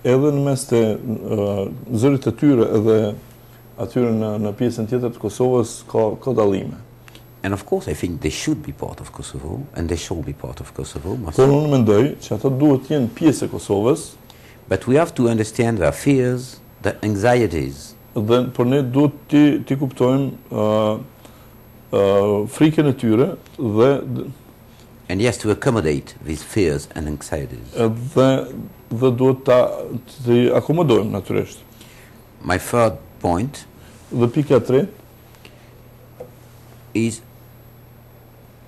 [SPEAKER 3] Edhe në mes të zërit të tyre edhe atyre në pjesën tjetër të Kosovës ka dallime.
[SPEAKER 4] And of course I think they should be part of Kosovo and they shall be part of Kosovo.
[SPEAKER 3] Por unë mendoj që ata duhet të jenë pjesë e Kosovës.
[SPEAKER 4] But we have to understand their fears, their anxieties.
[SPEAKER 3] Dhe por ne duhet t'i kuptojmë frikën e tyre dhe
[SPEAKER 4] And yes, to accommodate these fears and anxieties.
[SPEAKER 3] Dhe duhet t'i akomodojmë natyrisht.
[SPEAKER 4] My third point
[SPEAKER 3] Dhe pika e tretë
[SPEAKER 4] is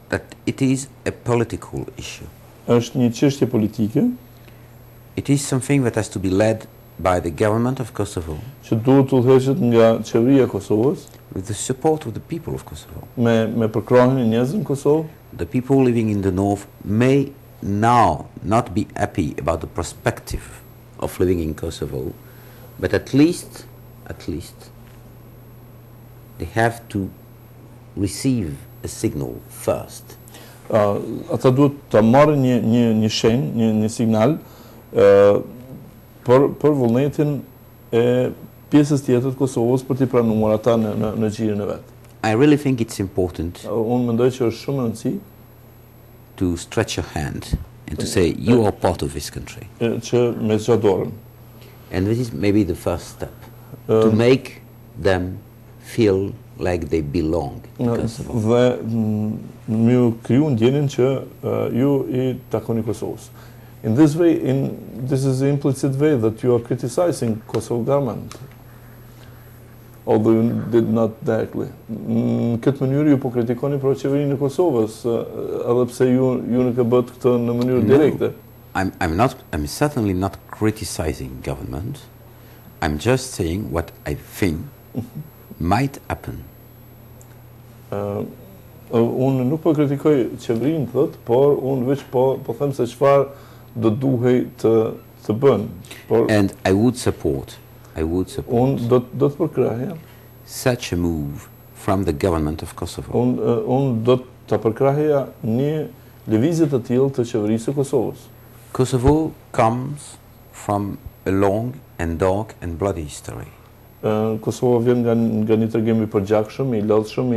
[SPEAKER 4] that it is a political issue.
[SPEAKER 3] është një çështje politike
[SPEAKER 4] It is something that has to be led by the government of Kosovo
[SPEAKER 3] që duhet të udhëheqet nga qeveria e Kosovës
[SPEAKER 4] with the support of the people of Kosovo.
[SPEAKER 3] me përkrahjen e njerëzve në Kosovë.
[SPEAKER 4] The people living in the north may now not be happy about the perspective of living in Kosovo, but at least they have to receive a signal first.
[SPEAKER 3] Ata duhet ta marrin një shenjë, një signal për vullnetin e pjesës tjetër të Kosovës për t'i pranuar ata në gjirin e vet.
[SPEAKER 4] I really think it's important
[SPEAKER 3] Unë mendoj që është shumë e rëndësishme
[SPEAKER 4] to stretch your hand and to say you are part of this country.
[SPEAKER 3] që me zgjatë dorën.
[SPEAKER 4] And this is maybe the first step to make them feel like they belong in Kosovo.
[SPEAKER 3] Dhe më kriju ndjenin që ju i takoni Kosovës. In this way, this is the implicit way that you are criticizing Kosovo government, although you did not directly. Në këtë mënyrë ju po kritikoni për qeverinë e Kosovës, edhe pse ju nuk e bët këtë në mënyrë direkte.
[SPEAKER 4] I'm certainly not criticizing government. I'm just saying what I think might happen.
[SPEAKER 3] Unë nuk po kritikoj qeverinë thot, por unë veç po them se çfarë do duhej të bën.
[SPEAKER 4] And I would support
[SPEAKER 3] Unë do të përkrahja
[SPEAKER 4] such a move from the government of Kosovo.
[SPEAKER 3] Unë do të përkrahja një lëvizje të tillë të qeverisë së Kosovës.
[SPEAKER 4] Kosovo comes from a long and dark and bloody history.
[SPEAKER 3] Kosova vjen nga një tregim i përgjakshëm, i lodhshëm,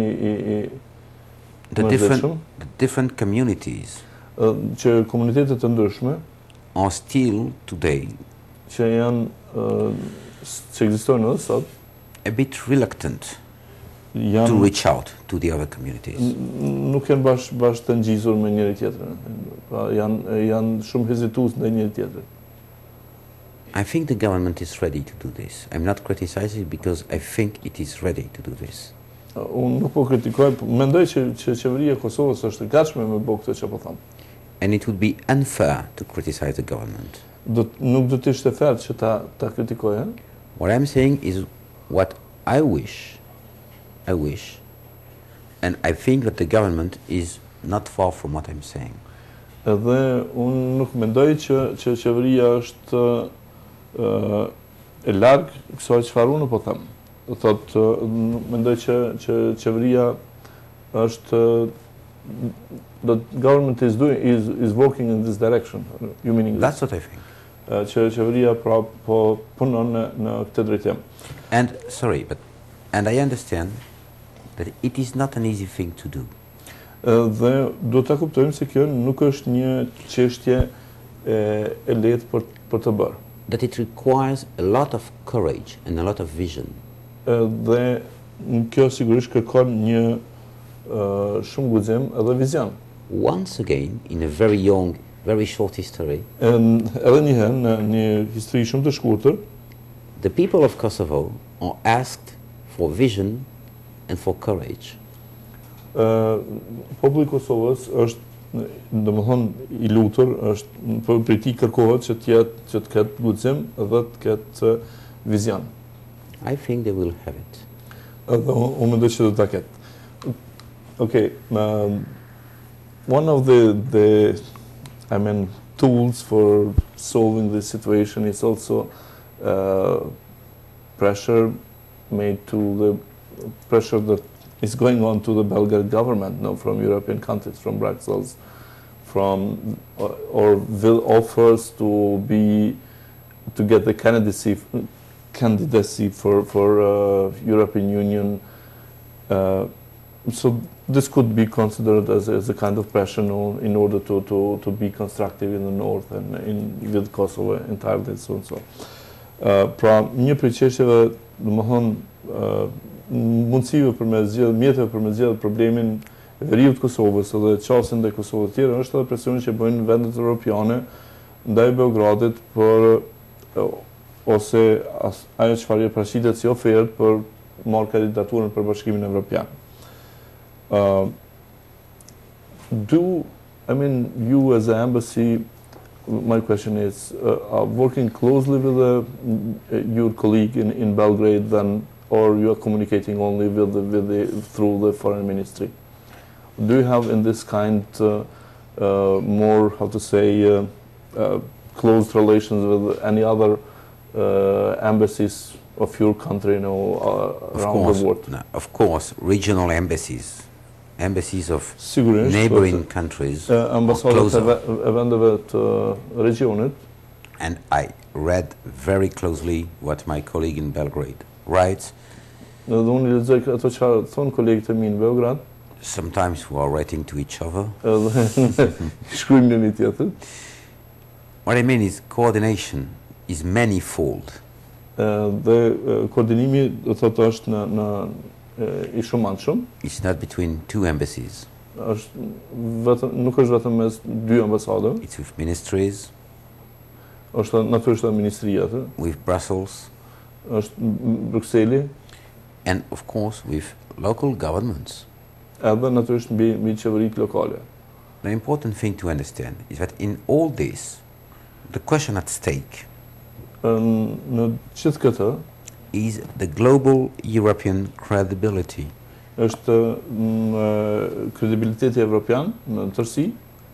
[SPEAKER 4] the different communities
[SPEAKER 3] që komunitetet të ndryshme
[SPEAKER 4] are still today
[SPEAKER 3] që ekzistojnë edhe sot
[SPEAKER 4] a bit reluctant to reach out to the other communities.
[SPEAKER 3] Nuk janë bashkë të ngjizur me njëri tjetrin. Janë shumë hezitues ndaj njëri tjetrit.
[SPEAKER 4] I think the government is ready to do this. I'm not criticizing because I think it is ready to do this.
[SPEAKER 3] Unë nuk po kritikoj, mendoj që qeveria e Kosovës është e gatshme me bëu këtë që po them.
[SPEAKER 4] And it would be unfair to criticize the government.
[SPEAKER 3] Nuk do të ishte fair që ta kritikoj.
[SPEAKER 4] What I'm saying is what I wish, and I think that the government is not far from what I'm saying.
[SPEAKER 3] Edhe unë nuk mendoj që qeveria është e larg kësaj çfarë unë po them. Do thotë mendoj që qeveria është the government is working in this direction. You meaning
[SPEAKER 4] that's what I think.
[SPEAKER 3] që qeveria pra po punon në këtë drejtim.
[SPEAKER 4] And I understand that it is not an easy thing to do.
[SPEAKER 3] Dhe do ta kuptojmë se kjo nuk është një çështje e lehtë për të bërë.
[SPEAKER 4] That it requires a lot of courage and a lot of vision.
[SPEAKER 3] Dhe kjo sigurisht kërkon një shumë guxim edhe vizion.
[SPEAKER 4] Once again, in a very young, very short history,
[SPEAKER 3] Edhe një herë në një histori shumë të shkurtër,
[SPEAKER 4] the people of Kosovo are asked for vision and for courage.
[SPEAKER 3] Populli i Kosovës është, domethënë, i lutur, është për ti kërkohet që të ketë guxim dhe të ketë vizion.
[SPEAKER 4] I think they will have it.
[SPEAKER 3] Edhe unë mendoj që do ta ketë. Okay, one of the tools for solving this situation is also pressure that is going on to the Belgrade government, from European countries, from Brussels, or will offers to get the candidacy for European Union. So this could be considered as a kind of pressure in order to be constructive in the north and with Kosovo entirely, so and so. Pra, një prej çështjeve, domethënë, mundësive për me zgjedhë, mjeteve për me zgjedhë problemin e veriut të Kosovës dhe qasjen ndaj Kosovës të tjera, është edhe presioni që bëjnë vendet europiane ndaj Beogradit ose ajo çfarë paraqitet si ofertë për marrë kandidaturën për Bashkimin Evropian. You as an embassy, my question is, are working closely with your colleague in Belgrade then, or you are communicating only through the foreign ministry? Do you have in this kind more, how to say, close relations with any other embassies of your country, around the world?
[SPEAKER 4] No, of course, regional embassies of neighboring countries.
[SPEAKER 3] Ambasador e vendeve të regionit.
[SPEAKER 4] And I read very closely what my colleague in Belgrade writes.
[SPEAKER 3] Dhe unë lexoj ato çfarë thon kolegët e mi në Beograd.
[SPEAKER 4] Sometimes we are writing to each other.
[SPEAKER 3] Shkruajmë një tjetër.
[SPEAKER 4] What I mean is coordination is manifold.
[SPEAKER 3] Dhe koordinimi do thotë është në i shumëantshëm.
[SPEAKER 4] It's not between two embassies.
[SPEAKER 3] Nuk është vetëm mes dy ambasadave.
[SPEAKER 4] It's with ministries.
[SPEAKER 3] Është natyrisht ministria atë.
[SPEAKER 4] With Brussels.
[SPEAKER 3] Është Bruxelli.
[SPEAKER 4] And of course with local governments.
[SPEAKER 3] Edhe natyrisht mbi qeveritë lokale.
[SPEAKER 4] The important thing to understand is that in all this, the question at stake
[SPEAKER 3] në gjithë këtë
[SPEAKER 4] is the global European credibility.
[SPEAKER 3] Është kredibiliteti evropian në tërësi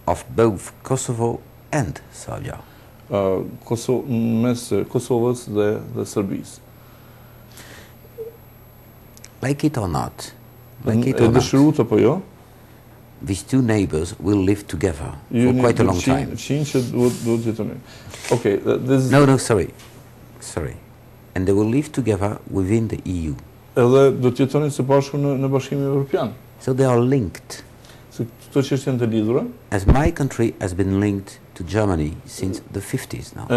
[SPEAKER 4] of both Kosovo and Serbia.
[SPEAKER 3] Mes Kosovës dhe Serbisë.
[SPEAKER 4] Like it or not,
[SPEAKER 3] dëshiruar apo jo,
[SPEAKER 4] these two neighbors will live together for quite a long time.
[SPEAKER 3] Okay, this is...
[SPEAKER 4] No, sorry. And they will live together within the EU.
[SPEAKER 3] Edhe do të jetonin së bashku në Bashkimin Evropian.
[SPEAKER 4] So they are linked.
[SPEAKER 3] Se këto çështje janë të lidhura.
[SPEAKER 4] As my country has been linked to Germany since the 50s now.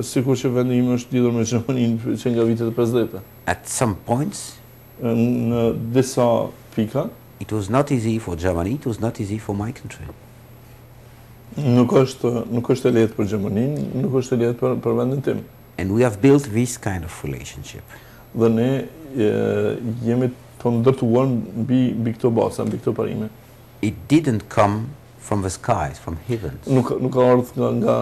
[SPEAKER 3] Sikur që vendi im është lidhur me Gjermaninë që nga vitet e 50-ta.
[SPEAKER 4] At some points,
[SPEAKER 3] në disa pika,
[SPEAKER 4] it was not easy for Germany, it was not easy for my country.
[SPEAKER 3] Nuk është e lehtë për Gjermaninë, nuk është e lehtë për vendin tim.
[SPEAKER 4] And we have built this kind of relationship.
[SPEAKER 3] Dhe ne jemi të ndërtuar mbi këto baza, mbi këto parime.
[SPEAKER 4] It didn't come from the skies, from heavens.
[SPEAKER 3] Nuk ka ardhur nga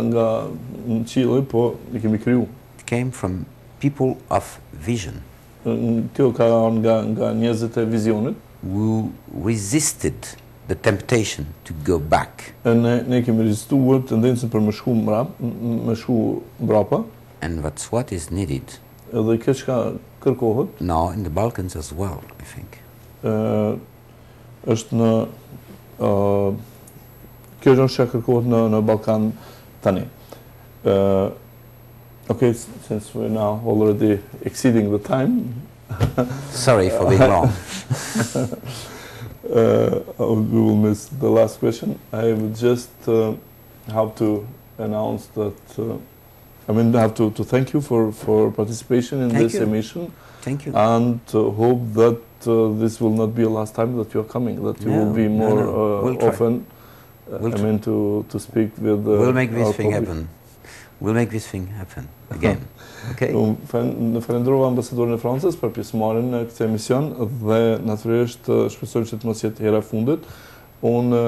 [SPEAKER 3] qielli, po e kemi kriju.
[SPEAKER 4] It came from people of vision.
[SPEAKER 3] Kjo ka ardhur nga njerëzit e vizionit.
[SPEAKER 4] Who resisted the temptation to go back.
[SPEAKER 3] Ne kemi rezistuar tendencën për më shku mbrapa.
[SPEAKER 4] And that's what is needed.
[SPEAKER 3] Edhe kjo çka kërkohet
[SPEAKER 4] now in the Balkans as well, I think.
[SPEAKER 3] Është në kjo është çka kërkohet në Ballkan tani. Okay, since we're now already exceeding the time.
[SPEAKER 4] Sorry for being long.
[SPEAKER 3] We will miss the last question. I would just have to announce that, I have to thank you for participation in this emission.
[SPEAKER 4] Thank you.
[SPEAKER 3] And hope that this will not be the last time that you're coming, that you will be more
[SPEAKER 4] We'll
[SPEAKER 3] often, to speak with
[SPEAKER 4] we'll make this
[SPEAKER 3] our
[SPEAKER 4] thing
[SPEAKER 3] public.
[SPEAKER 4] happen. We'll make this thing happen again. Okay?
[SPEAKER 3] Në falenderova ambasadorin e Francës për pjesëmarrjen në këtë emision dhe natyrisht shpresoj që të mos jetë hera e fundit. Unë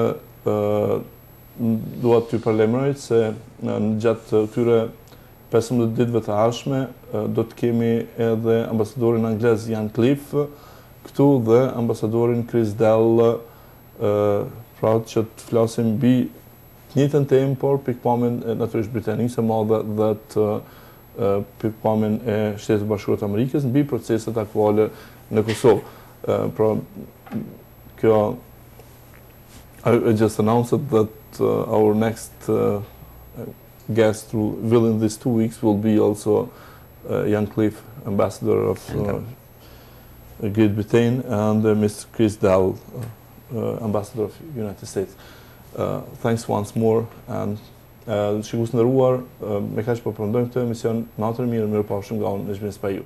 [SPEAKER 3] dua t'ju parlemroj se në gjatë këtyre 15 ditëve të ardhshme do të kemi edhe ambasadorin anglez Jan Cliff këtu dhe ambasadorin Chris Dell, pra që të flasim mbi të njëjtën temë, por pikpamjen natyrisht Britanisë së Madhe dhe të pikpamjen e Shtetit Bashkuar të Amerikës mbi proceset aktuale në Kosovë. Pra kjo I just announced that our next guest within these 2 weeks will be also Jan Cliff, Ambassador of Great Britain, and Mr. Chris Dell, Ambassador of United States. Thanks once more, and shikues të nderuar, me kaq po përndojmë këtë emision. Natën mirë, mirupafshim nga unë, Nezhmin Spaju.